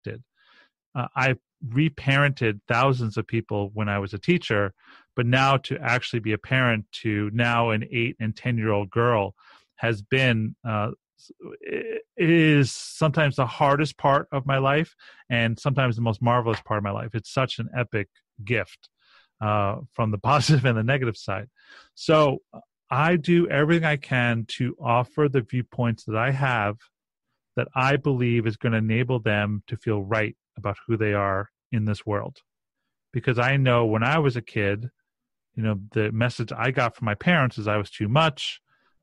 impacted. I reparented thousands of people when I was a teacher, but now to actually be a parent to now an 8 and 10-year-old girl has been, it is sometimes the hardest part of my life and sometimes the most marvelous part of my life. It's such an epic gift from the positive and the negative side. So I do everything I can to offer the viewpoints that I have that I believe is going to enable them to feel right about who they are in this world. Because I know when I was a kid, the message I got from my parents is I was too much.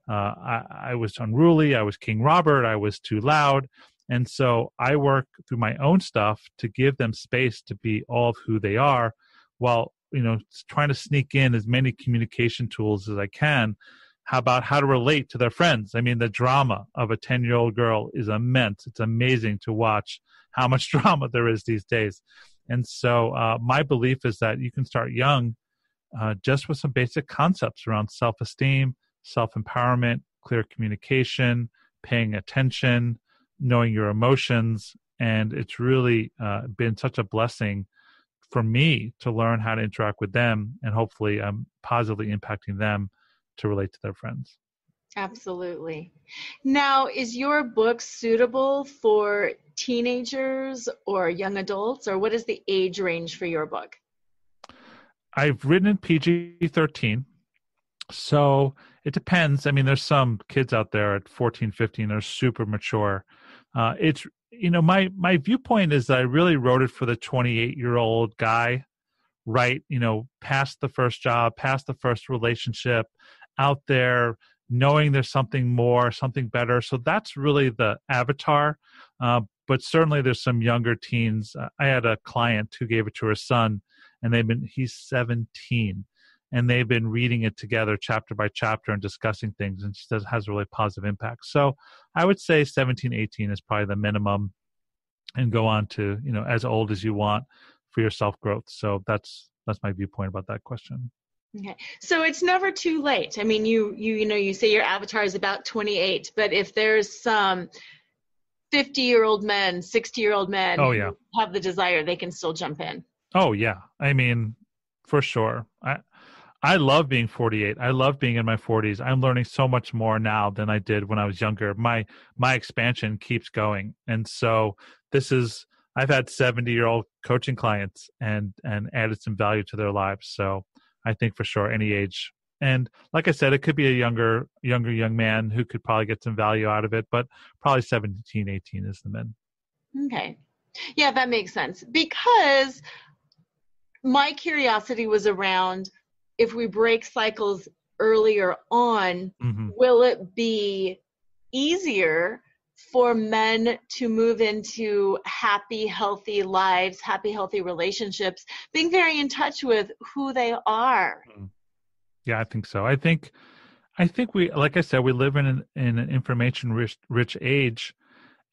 I was unruly. I was King Robert. I was too loud. And so I work through my own stuff to give them space to be all of who they are while, trying to sneak in as many communication tools as I can. How about how to relate to their friends? I mean, the drama of a 10-year-old girl is immense. It's amazing to watch how much drama there is these days. And so my belief is that you can start young just with some basic concepts around self-esteem, self-empowerment, clear communication, paying attention, knowing your emotions. And it's really been such a blessing for me to learn how to interact with them, and hopefully I'm positively impacting them to relate to their friends. Absolutely. Now, is your book suitable for teenagers or young adults, or what is the age range for your book? I've written in PG-13, so it depends. I mean, there's some kids out there at 14, 15 that are super mature. It's, my viewpoint is that I really wrote it for the 28-year-old guy, right? Past the first job, past the first relationship, out there, knowing there's something more, something better. So that's really the avatar. But certainly there's some younger teens. I had a client who gave it to her son, and he's 17, and they've been reading it together chapter by chapter and discussing things, and she says it has a really positive impact. So I would say 17, 18 is probably the minimum, and go on to, as old as you want for your self-growth. So that's my viewpoint about that question. Okay. So it's never too late. I mean, you say your avatar is about 28, but if there's some 50-year-old men, 60-year-old men who have the desire, they can still jump in. Oh, yeah. I mean, for sure. I love being 48. I love being in my 40s. I'm learning so much more now than I did when I was younger. My expansion keeps going. And so I've had 70-year-old coaching clients and added some value to their lives. So I think for sure any age. And like I said, it could be a younger young man who could probably get some value out of it, but probably 17, 18 is the men. Okay. Yeah, that makes sense. Because my curiosity was around, if we break cycles earlier on, will it be easier for men to move into happy, healthy lives, happy, healthy relationships, being very in touch with who they are? Yeah, I think so. I think we, like I said, we live in an information rich age.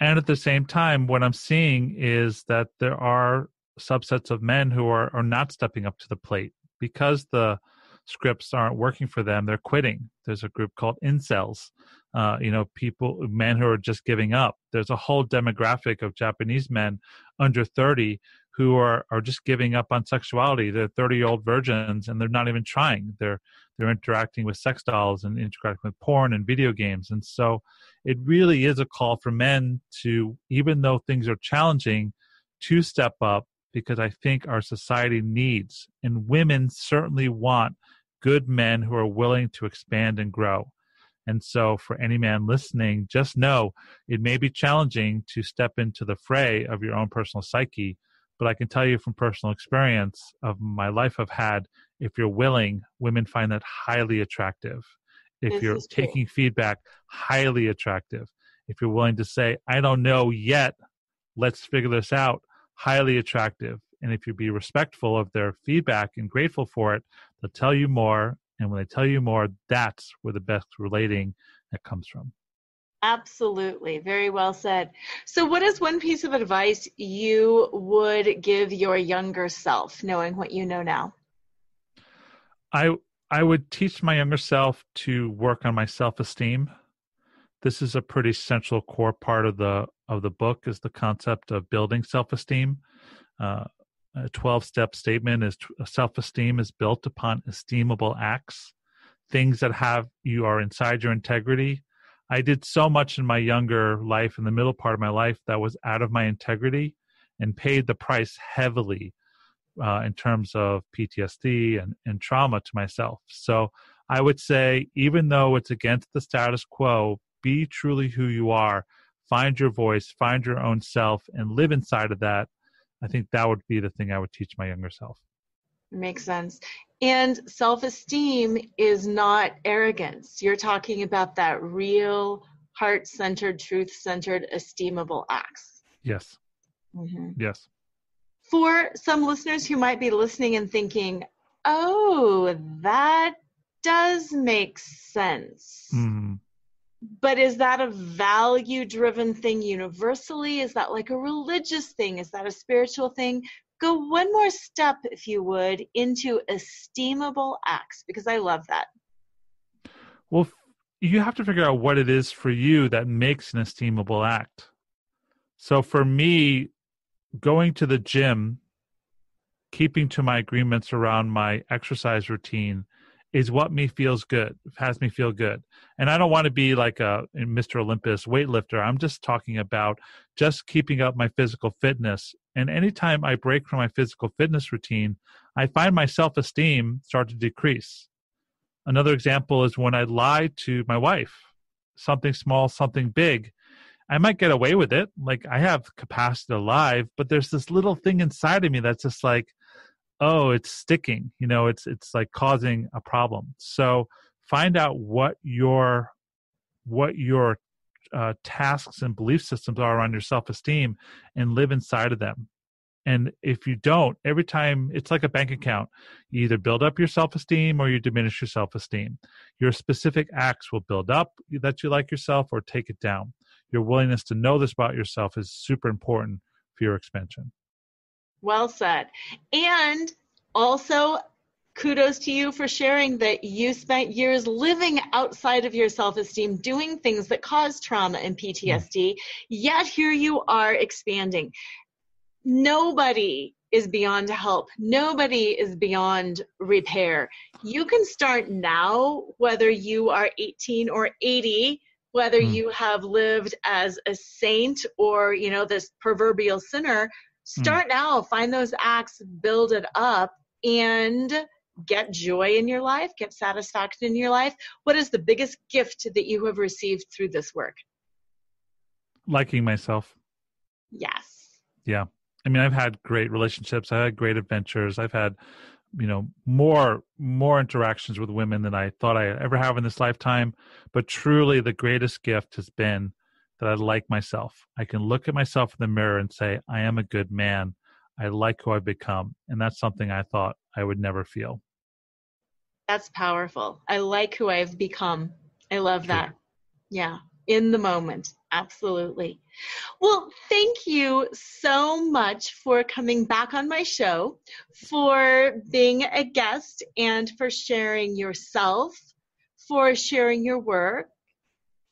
And at the same time, what I'm seeing is that there are subsets of men who are not stepping up to the plate because the scripts aren't working for them. They're quitting. There's a group called incels, men who are just giving up. There's a whole demographic of Japanese men under 30 who are just giving up on sexuality. They're 30-year-old virgins, and they're not even trying. They're interacting with sex dolls and interacting with porn and video games. And so it really is a call for men to, even though things are challenging, to step up, because I think our society needs, and women certainly want, good men who are willing to expand and grow. And so for any man listening, just know it may be challenging to step into the fray of your own personal psyche, but I can tell you from personal experience of my life I've had, if you're willing, women find that highly attractive. If you're taking feedback, highly attractive. If you're willing to say, I don't know yet, let's figure this out, highly attractive. And if you be respectful of their feedback and grateful for it, they'll tell you more. And when they tell you more, that's where the best relating that comes from. Absolutely. Very well said. So what is one piece of advice you would give your younger self, knowing what you know now? I would teach my younger self to work on my self-esteem, this is a pretty central core part of the book, is the concept of building self-esteem. A 12-step statement is self-esteem is built upon esteemable acts, things that you are inside your integrity. I did so much in my younger life, in the middle part of my life, that was out of my integrity and paid the price heavily in terms of PTSD and trauma to myself. So I would say, even though it's against the status quo, be truly who you are, find your voice, find your own self, and live inside of that. I think that would be the thing I would teach my younger self. Makes sense. And self-esteem is not arrogance. You're talking about that real heart-centered, truth-centered, esteemable acts. Yes. Mm-hmm. Yes. For some listeners who might be listening and thinking, oh, that does make sense. Mm-hmm. But is that a value-driven thing universally? Is that like a religious thing? Is that a spiritual thing? Go one more step, if you would, into esteemable acts, because I love that. Well, you have to figure out what it is for you that makes an esteemable act. So for me, going to the gym, keeping to my agreements around my exercise routine is what has me feel good. And I don't want to be like a Mr. Olympus weightlifter. I'm just talking about just keeping up my physical fitness. And anytime I break from my physical fitness routine, I find my self-esteem start to decrease. Another example is when I lie to my wife, something small, something big. I might get away with it. Like, I have capacity to lie, but there's this little thing inside of me that's just like, oh, it's sticking, it's like causing a problem. So find out what your tasks and belief systems are around your self-esteem and live inside of them. And if you don't, every time, it's like a bank account. You either build up your self-esteem or you diminish your self-esteem. Your specific acts will build up that you like yourself or take it down. Your willingness to know this about yourself is super important for your expansion. Well said. And also, kudos to you for sharing that you spent years living outside of your self-esteem, doing things that cause trauma and PTSD, yet here you are expanding. Nobody is beyond help. Nobody is beyond repair. You can start now, whether you are 18 or 80, whether you have lived as a saint or, this proverbial sinner. Start now, find those acts, build it up, and get joy in your life, get satisfaction in your life. What is the biggest gift that you have received through this work? Liking myself. Yes. Yeah. I mean, I've had great relationships. I had great adventures. I've had, more interactions with women than I thought I'd ever have in this lifetime. But truly, the greatest gift has been that I like myself. I can look at myself in the mirror and say, I am a good man. I like who I've become. And that's something I thought I would never feel. That's powerful. I like who I've become. I love that. Yeah. In the moment. Absolutely. Well, thank you so much for coming back on my show, for being a guest, and for sharing yourself, for sharing your work,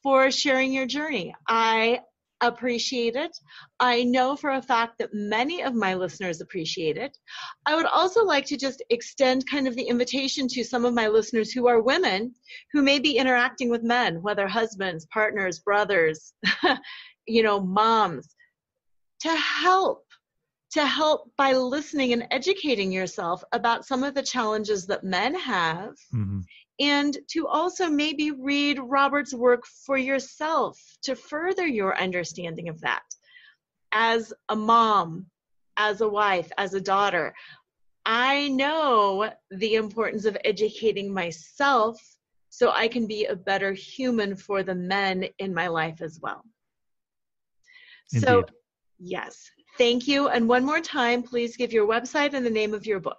for sharing your journey. I appreciate it. I know for a fact that many of my listeners appreciate it. I would also like to just extend kind of the invitation to some of my listeners who are women who may be interacting with men, whether husbands, partners, brothers, moms, to help by listening and educating yourself about some of the challenges that men have. Mm-hmm. And to also maybe read Robert's work for yourself to further your understanding of that. As a mom, as a wife, as a daughter, I know the importance of educating myself so I can be a better human for the men in my life as well. Indeed. So, yes, thank you. And one more time, please give your website and the name of your book.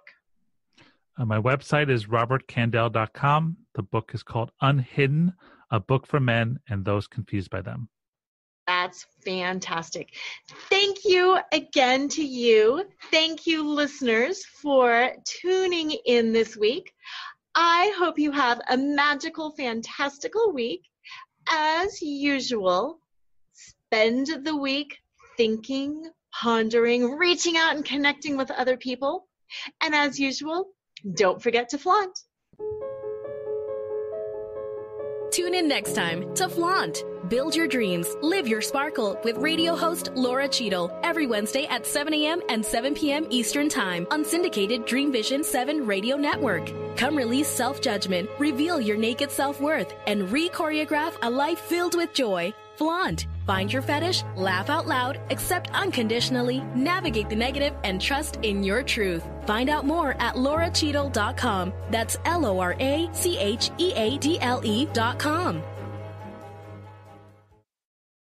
My website is robertkandell.com. The book is called Unhidden, a book for men and those confused by them. That's fantastic. Thank you again to you. Thank you, listeners, for tuning in this week. I hope you have a magical, fantastical week. as usual, spend the week thinking, pondering, reaching out and connecting with other people. And as usual, don't forget to flaunt. Tune in next time to Flaunt. Build your dreams, live your sparkle with radio host Laura Cheadle every Wednesday at 7 a.m. and 7 p.m. Eastern Time on syndicated Dream Vision 7 radio network. Come release self-judgment, reveal your naked self-worth, and re-choreograph a life filled with joy. Flaunt. Find your fetish, laugh out loud, accept unconditionally, navigate the negative, and trust in your truth. Find out more at lauracheadle.com. That's LoraCheadle.com.